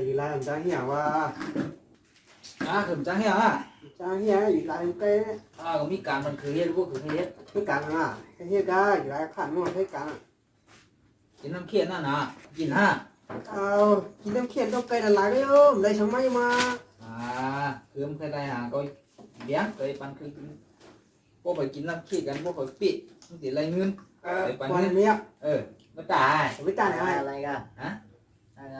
อยู่ไรผมจ้างเหี้ยว่า khẩm trang heo à จ้างเหี้ยอยู่ไรผมเต้ có mi cánมันคือเฮ็ดพวกคือเฮ็ด ไม่กันอ่ะเหี้ยได้อยู่ไรขันมั่วใช้กัน กินน้ำเคี่ยนนั่นน่ะกินฮะ เอากินน้ำเค็มต้องไก่ละลายก็โยมได้ช่างไม่มา คือมันเคยได้หาก็เลี้ยงเคยปันคือกินพวกไปกินน้ำเคี่ยกันพวกไปปิดมันสิไรเงิน วันนี้ ไม่ตาย ไม่ตายไหน อะไรกัน ฮะ อะไร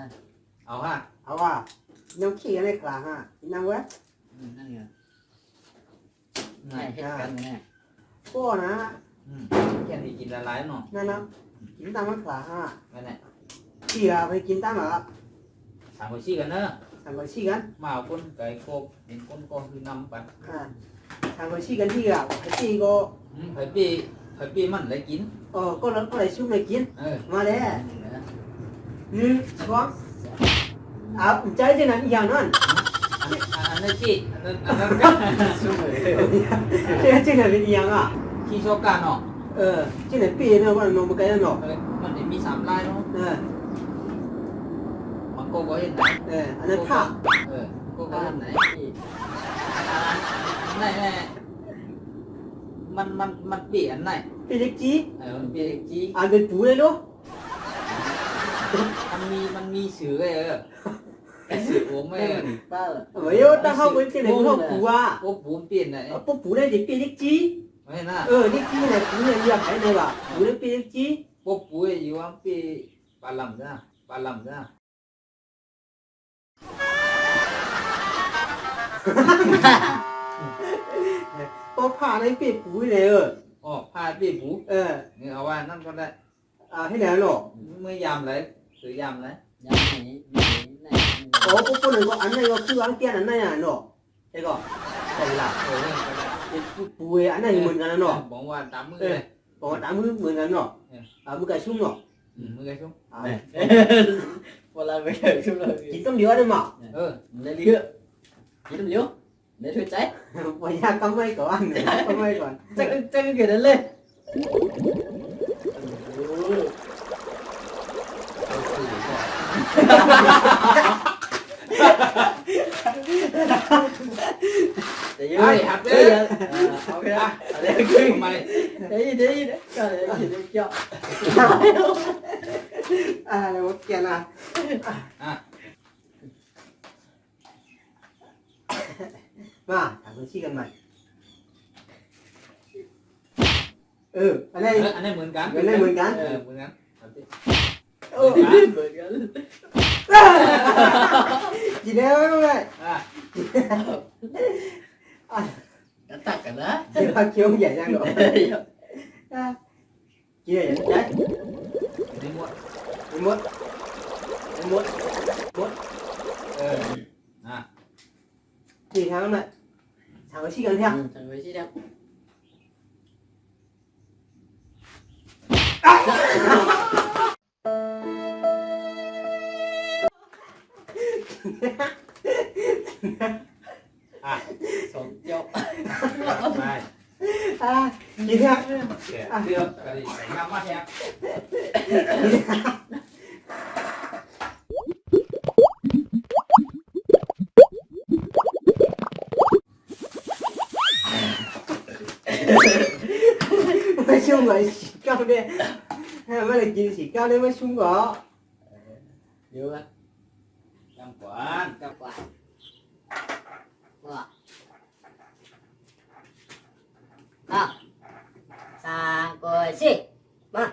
เอาฮะ เอาว่าน้ำขี้อะไรกลางอ่ะกินน้ำเว้ย นั่นไง ไง เห็ดกันไง ก็นะ แค่นี้กินละลายเนาะ นั่นนะกินตามมันกลางอ่ะ นั่นแหละ ขี้อ่ะไปกินตามอ่ะ ถามไปชี้กันเนอะ ทำไปชี้กัน มาเอาคนไก่โคบเห็นคนก็คือนำไป ทำไปชี้กันที่อ่ะไอ้ชี้ก็ ไผ่ปีมันได้กิน ก็แล้วก็เลยชุ่มเลยกิน มาเลยช้อนใจที่นั่นอย่างนั้น อันนั้นปีอันนั้นก็ ชุ่มเลย ที่นั่นเป็นอย่างอ่ะ ที่ชอบกันเนาะ ที่นั่นปีเนี่ยว่าน้องมันไกลเนาะ มันมี3ลายเนาะมันก็เห็นไหน อันนั้นผ้า ก็เห็นไหนไหนมันปีอันไหน เป็นเล็กจี มันปีจี อันเป็นปูเลยลูก มันมีสื่อไอ้สื่อผมไม่ ป้า ไม่เอาตั้งเขาเป็นที่ไหนเขาปูอ่ะ พวกปูนเปลี่ยนไหน ปูปูเลยเด็กเป็นเล็กจี ไม่น่า เล็กจีเนี่ยปูเนี่ยเรียกใครเนี่ยว่ะปูเลยเป็นเล็กจี พวกปูอยู่ว่าปีปลาลำจ้ะปลาลำจ้ะ พอผ่านไอ้เป็ดปูเลย อ๋อพาปีปู นี่ เอาว่านั่นก็ได้ ให้แล้วหรอ เมื่อยามเลยหรือยามเลย ยังไหนไหน ปูปูเลยก็อันนี้ก็คืออันเตี้ยอันนั้นอ่ะเนาะไอ้ก็ใช่ละ ก็ได้ ปูอันนั้นเหมือนกันเนาะ บอกว่าตามมือเลย บอกว่าตามมือเหมือนกันเนาะมือไก่ชุ่มเนาะ มือไงชุ่ม พอเราไปเจอชุ่มเลย กินต้มเยอะได้มั้ง เลยเยอะกินน้ำเยอะเดี๋ยวช่วยใจ พยายามต้องไม่ก่อนต้องไม่ก่อน จะเกิดอะไรเลย เดี๋ยวหัดเลย โอเคอ่ะ เดี๋ยวขึ้นมาเลย đấy cái này thì cho แล้วแกน่ะมาถามชื่อกันใหม่อันนี้เหมือนกัน เหมือนกัน เหมือนกัน bữa cái กินได้ไหมลูกเลย đã tắt cả đó กินผักเคี้ยวใหญ่ยังหรอกินใหญ่ยังไง นี่มด มดกี่tháng này tháng cái chi cần theo thằng với chi đâu sống chậu nàyกี่theo được cái gì phải ngắm mắt em mới xuống rồi chỉ cao đi mới là gì chỉ cao đi mới xuống gõ nhiều á cầm quán các bạn à sang coi gì mà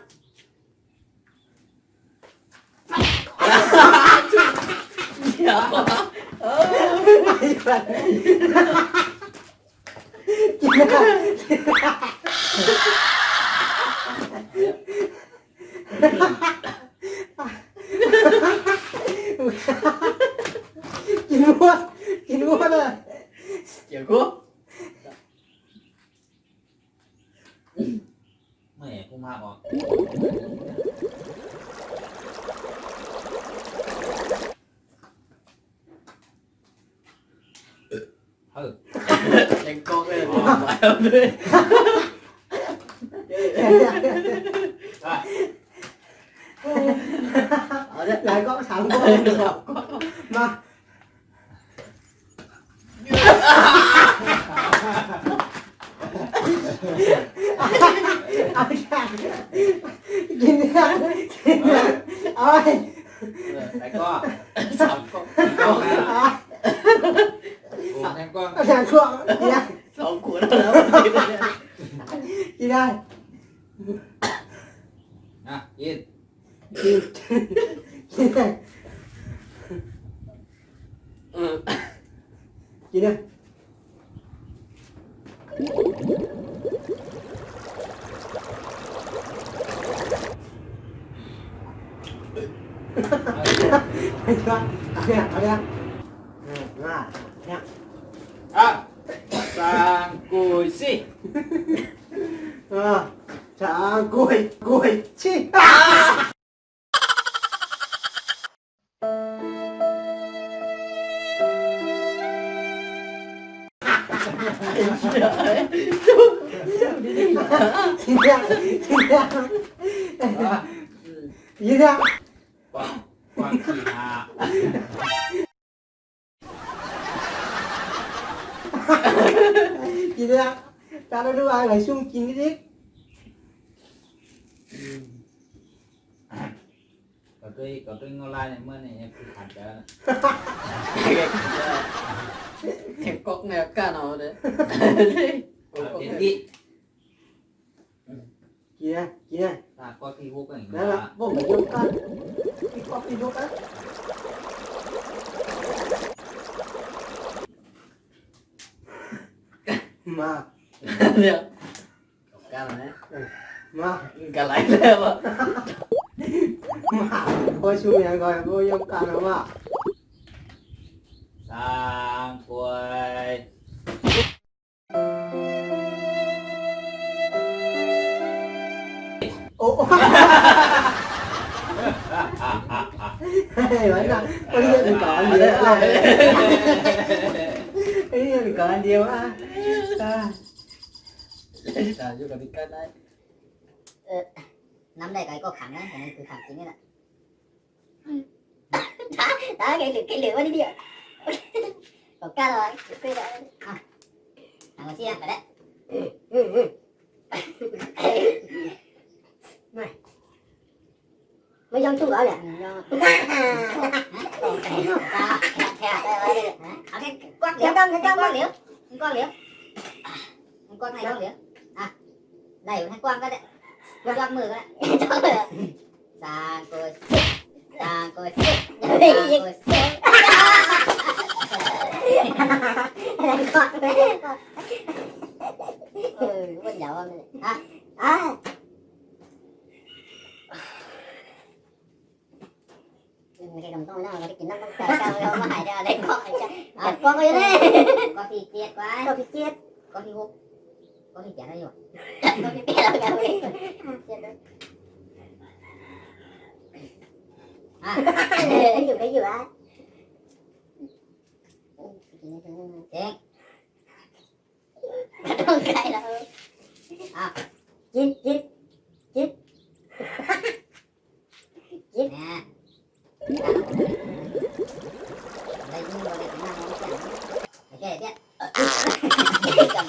Kín luôn rồi kiểu quốc mẹ không hạ bỏ thành con đây là phải không đây lại có 3 con มาเอาใช่กินเนี่ยกินเนี่ยเอาไป แต่ก็ Sắm con. แทงกล้อง เอาแทนกล้องกินได้ Xong của nó đâu. กินได้ อ่ะกิน กินกินได้ Ừ. กินได้ ไม่ใช่เอาเนี่ยเอาเนี่ยมาเนี่ย อ่ะsang cùi si ชากล้วยกล้วยชี้ กินได้กินได้ อ่ะ กินได้ quang chỉ hà กินได้ตาเราดูอะไรซุ่มกินนิด có cái ngô lai này mưa này em cứ hạt cho Em cóc này cả nào đấy. đến kỹ กินได้กินได้ ta có khi hút cái นั่นแหละพวกมันยกกันพี่ก๊อฟพี่ยกกันมา Được. Cả nào đấy. มา Cả lại lên mà. มาพอชูอย่างก่อนพอยกกันแล้วว่า sang cùi โอ้เฮ้ยวันนั้นวันนี้เป็นก่อนเดียวไอ้นี่เป็นก่อนเดียวอ่ะ Chả vô cả đi cắt đấy. Nắm đây cái có khẳng đấy, cái nàyคือkhẳng chính đấy ạ. Đó cái lửa đi đi ạ. Có ca rồi, cái đó. À. Thằng chia phải đấy. Này. Mới dân chú ở nè. Cái quát liễu, quát liễu. Quát liễu. Quát này quát liễu. À. Đây hay quang cái đấy. Quang mưa cái đấy. Sang coi. Sang coi. Sang coi. Quên dạo không này. À. Cái đồng tôi nó cái kính nó cao cao nó hại ra đây có con ơi đấy có thì chết quá có thì chết có thì hút có thì chết đấy rồi có thì chết là cao đi chết đấy à cái gì á chết không cái là à chết chết chết chết nè đây nhưng mà đây cũng là món chẳng ok biết cầm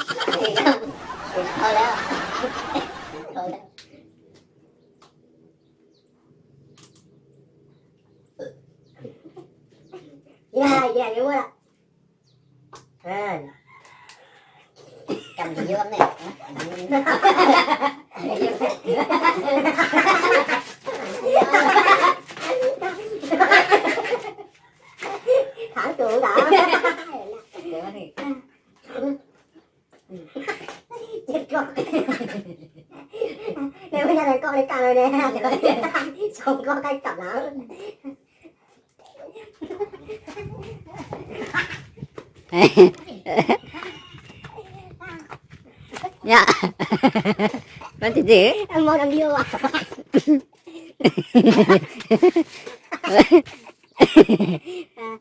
thôi đó thôi đó yeah đúng rồi à cầm gì vô này thả trụ đã chết con nếu bây giờ này con đi cà rồi nè xong có cái cặp não dạ con thì gì em muốn làm điêu à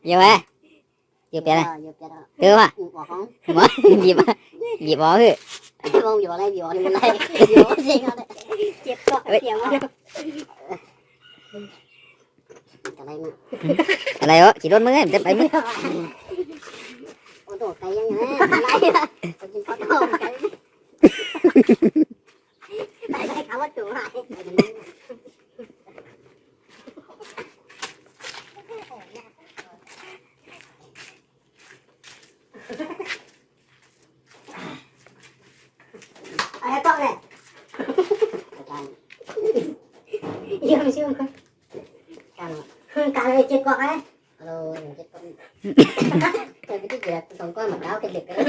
vô à vô bè này đưa mà bỏ gì bỏ hư không gì bỏ đây gì bỏ đi bên đây gì bỏ gì ngon đấy chết con tiền quá อะไรวะchỉ đốt mới em tới 70 ô tô cây như thế lại tôi chỉ có tô cây tại đây khảo quá chủ lại ai con này dương dương càng này chết con ấy alo chết con cái gì là còn coi mà cáo cái liệt cái